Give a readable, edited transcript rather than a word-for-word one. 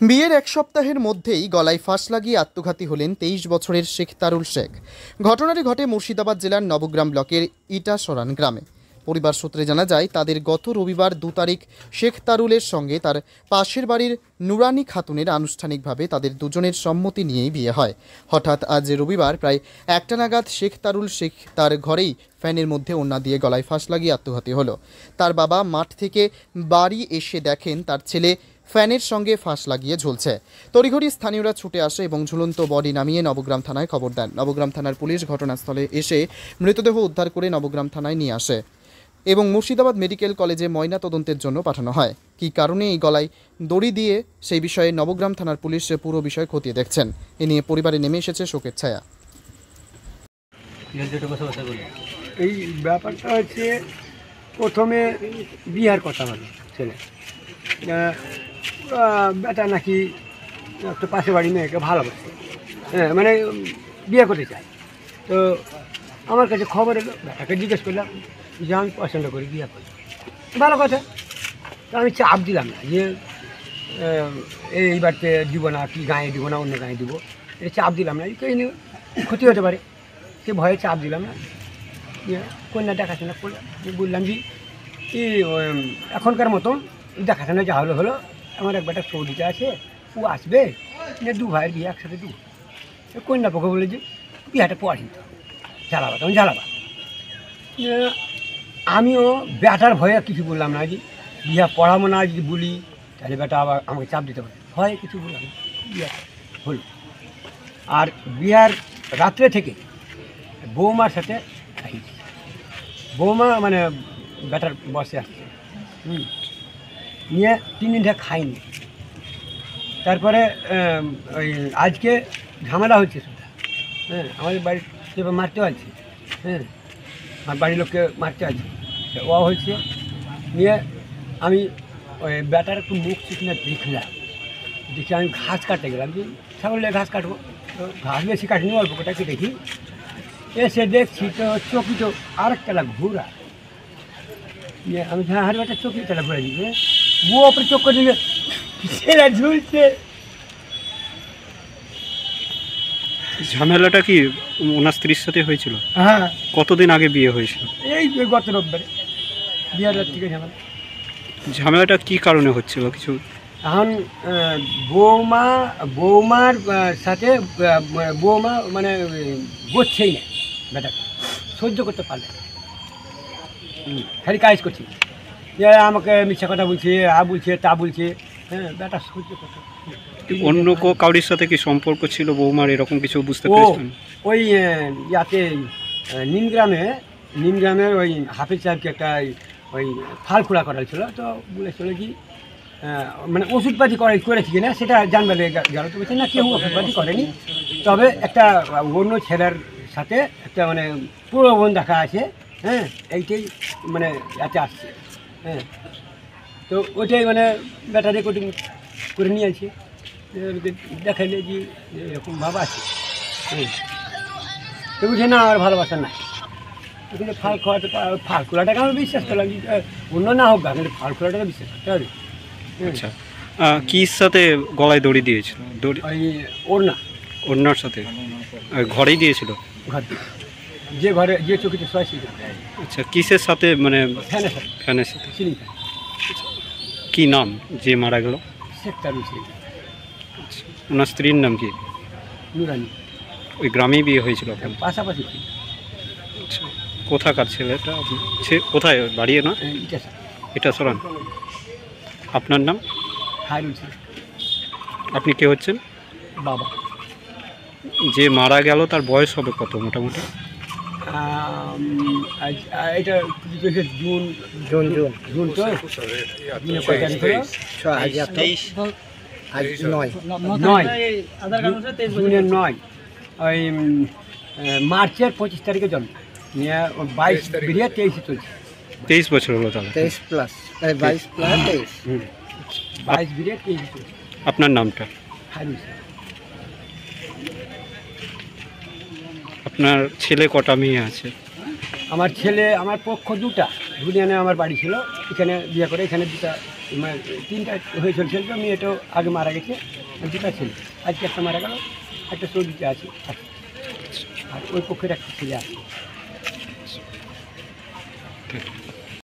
বিয়ের এক সপ্তাহের মধ্যেই গলায় ফাঁস লাগিয়ে আত্মঘাতী হলেন 23 বছরের শেখ তারুল শেখ। ঘটনাটি ঘটে মুর্শিদাবাদ জেলার নবগ্রাম ব্লকের ইটাসরান গ্রামে। পরিবার সূত্রে জানা যায়, তাদের গত রবিবার 2 তারিখ শেখ তারুলের সঙ্গে তার পাশের বাড়ির নুরানি খাতুনের আনুষ্ঠানিকভাবে তাদের দুজনের সম্মতি নিয়েই বিয়ে হয়। হঠাৎ আজ রবিবার প্রায় 1টা নাগাদ শেখ তারুল শেখ তার ঘরেই ফ্যানের মধ্যে ওড়না দিয়ে গলায় ফাঁস লাগিয়ে আত্মঘাতী হলো। তার বাবা মাঠ থেকে বাড়ি এসে দেখেন তার ছেলে ফ্যানের সঙ্গে ফাঁস লাগিয়ে ঝুলছে। তড়িঘড়ি স্থানীয়রা ছুটে আসে এবং ঝুলন্ত বডি নামিয়ে নবগ্রাম থানায় খবর দেন। নবগ্রাম থানার পুলিশ ঘটনাস্থলে এসে মৃতদেহ উদ্ধার করে নবগ্রাম থানায় নিয়ে আসে এবং মুর্শিদাবাদ মেডিকেল কলেজে ময়না তদন্তের জন্য পাঠানো হয়। কী কারণে এই গলায় দড়ি দিয়ে সেই বিষয়ে নবগ্রাম থানার পুলিশ পুরো বিষয় খতিয়ে দেখছেন। এ নিয়ে পরিবারে নেমে এসেছে শোকের ছায়া। এই ব্যাপারটা হচ্ছে, প্রথমে বিয়ার কথা হলো ছেলে, বেটা নাকি একটা পাশে বাড়ি মেয়েকে ভালোবাসে, হ্যাঁ মানে বিয়ে করতে চায়। তো আমার কাছে খবর এলো, বেটাকে জিজ্ঞেস করলাম যে আমি পছন্দ করি, বিয়ে করি, ভালো কথা। তো আমি চাপ দিলাম না যে এই বাড়িতে দিব না, কি গাঁয়ে দিব না অন্য গাঁয়ে দিব, এটা চাপ দিলাম না, এই নিয়ে ক্ষতি হতে পারে, সে ভয়ে চাপ দিলাম না। কন্যা দেখাশোনা করলাম, বললাম যে এখনকার মতন দেখাশোনা যা হলো হলো, আমার এক বেটা সৌদিতে আছে, ও আসবে, দু ভাইয়ের বিয়ে একসাথে দেবো। কন্যা পক্ষে বলে যে বিয়েটা পড়ি তো জ্বালাবা, তখন জ্বালাবা। আমিও বেটার ভয়ে কিছু বললাম না, যে বিয়ে পড়াবো না যদি বলি তাহলে বেটা আবার আমাকে চাপ দিতে পারে, ভয়ে কিছু বললাম না। বিয়ে হলো, আর বিয়ার রাত্রে থেকে বৌমার সাথে বৌমা মানে বেটার বসে আসছে, নিয়ে 3 দিন ধরে খাইনি। তারপরে ওই আজকে ঝামেলা হচ্ছে শুধু, হ্যাঁ আমাদের বাড়ির সেভাবে মারতে পারছি, হ্যাঁ আমার বাড়ির লোককে মারতে আছে, ও হয়েছে। নিয়ে আমি ওই বেটার একটু মুখ চিকনে দেখলাম, দেখি আমি ঘাস কাটতে গেলাম, যে ছাগলের ঘাস কাটবো, তো ঘাস বেশি কাটিনি, অল্প কটাকে দেখি, এসে দেখছি তো চকি তো আরেকটা ঘুরা। আমি হার বেটা চকি তালা ঘুরে দিবে, ও ওপরে চোখ করে দিলে সেটা ঝুলছে। ঝামেলাটা কি ওনার স্ত্রীর সাথে হয়েছিল? হ্যাঁ। কতদিন আগে বিয়ে হয়েছিল? এই গত রোববারে বিয়ার রাত থেকে ঝামেলা। ঝামেলাটা কি কারণে হচ্ছিল কিছু? এখন বৌমার সাথে বৌমা মানে গোচ্ছেই না, বেটাকে সহ্য করতে পারলে খালি কাজ করছি, আমাকে মিথ্যা কথা বলছে, বলছে তা বলছে, হ্যাঁ বেটা সহ্য করতে। অন্য কাউরির সাথে কি সম্পর্ক ছিল বৌমার, এরকম কিছু বুঝতে পেরেছেন? ওই ইয়াতে নিমগ্রামের ওই হাফিজ সাহেবকে একটা ওই ফাল খোলা করা ছিল, তো বলেছিল কি মানে ওষুধপাতি করেছি কিনা সেটা জানবে গেল, তো বলছে না কেউ ওষুধপাতি করেনি, তবে একটা অন্য ছেলের সাথে একটা মানে প্রলোভন দেখা আছে, হ্যাঁ এইটাই মানে এতে আসছে, হ্যাঁ তো ওইটাই মানে ব্যাটা রেকর্ডিং করে নিয়ে আছে, দেখাইলে যে এরকম ভাব আছে, তো বুঝে না আর ভালোবাসা নাই, কিন্তু ফাল খোলাটা ফাল খোলাটাকে আমি বিশ্বাস করলাম, অন্য না হোক না, কিন্তু ফাল খোলাটাকে বিশ্বাস করতে হবে। আচ্ছা, কির সাথে গলায় দড়ি দিয়েছিল? দড়ি ওই ওড়নার সাথে ঘরেই দিয়েছিল? ঘর যে ঘরে যে চকিতে শোয় সেই। আচ্ছা, কিসের সাথে মানে? ফ্যানের সাথে। ফ্যানের সাথে। Ceiling fan. কী নাম যে মারা গেল? শেখ তারুল শেখ। আচ্ছা, ওনার স্ত্রীর নাম কি? নুরানি। ওই গ্রামেই বিয়ে হয়েছিল আপনার? পাশাপাশি। আচ্ছা, কোথাকার ছেলেটা? কোথায় বাড়ি? না এটা সরান। আপনার নাম? হারুল শেখ। আপনি কে হচ্ছেন? বাবা। যে মারা গেল তার বয়স হবে কত মোটামুটি? এটা জুন তো জুনের 9, ওই মার্চের 25 তারিখে জন্ম, 22 বেরিয়ে 23 চলছে। 23 বছর হলো তাহলে? 23 প্লাস 22 প্লাস 23। 22 বেরিয়ে 23 চলছে। আপনার নামটা? হারুল শেখ। আপনার ছেলে কটা মেয়ে আছে? আমার ছেলে, আমার পক্ষ 2টা, ধুলিয়ানে আমার বাড়ি ছিল, এখানে বিয়ে করে এখানে দুটা মানে 3টা হয়ে চলছিল, তো মেয়েটাও আগে মারা গেছে, আর 2টা ছিল, আজকে একটা মারা গেল, একটা চৌদিতে আছে, আর ওই পক্ষের একটা ছেলে আছে।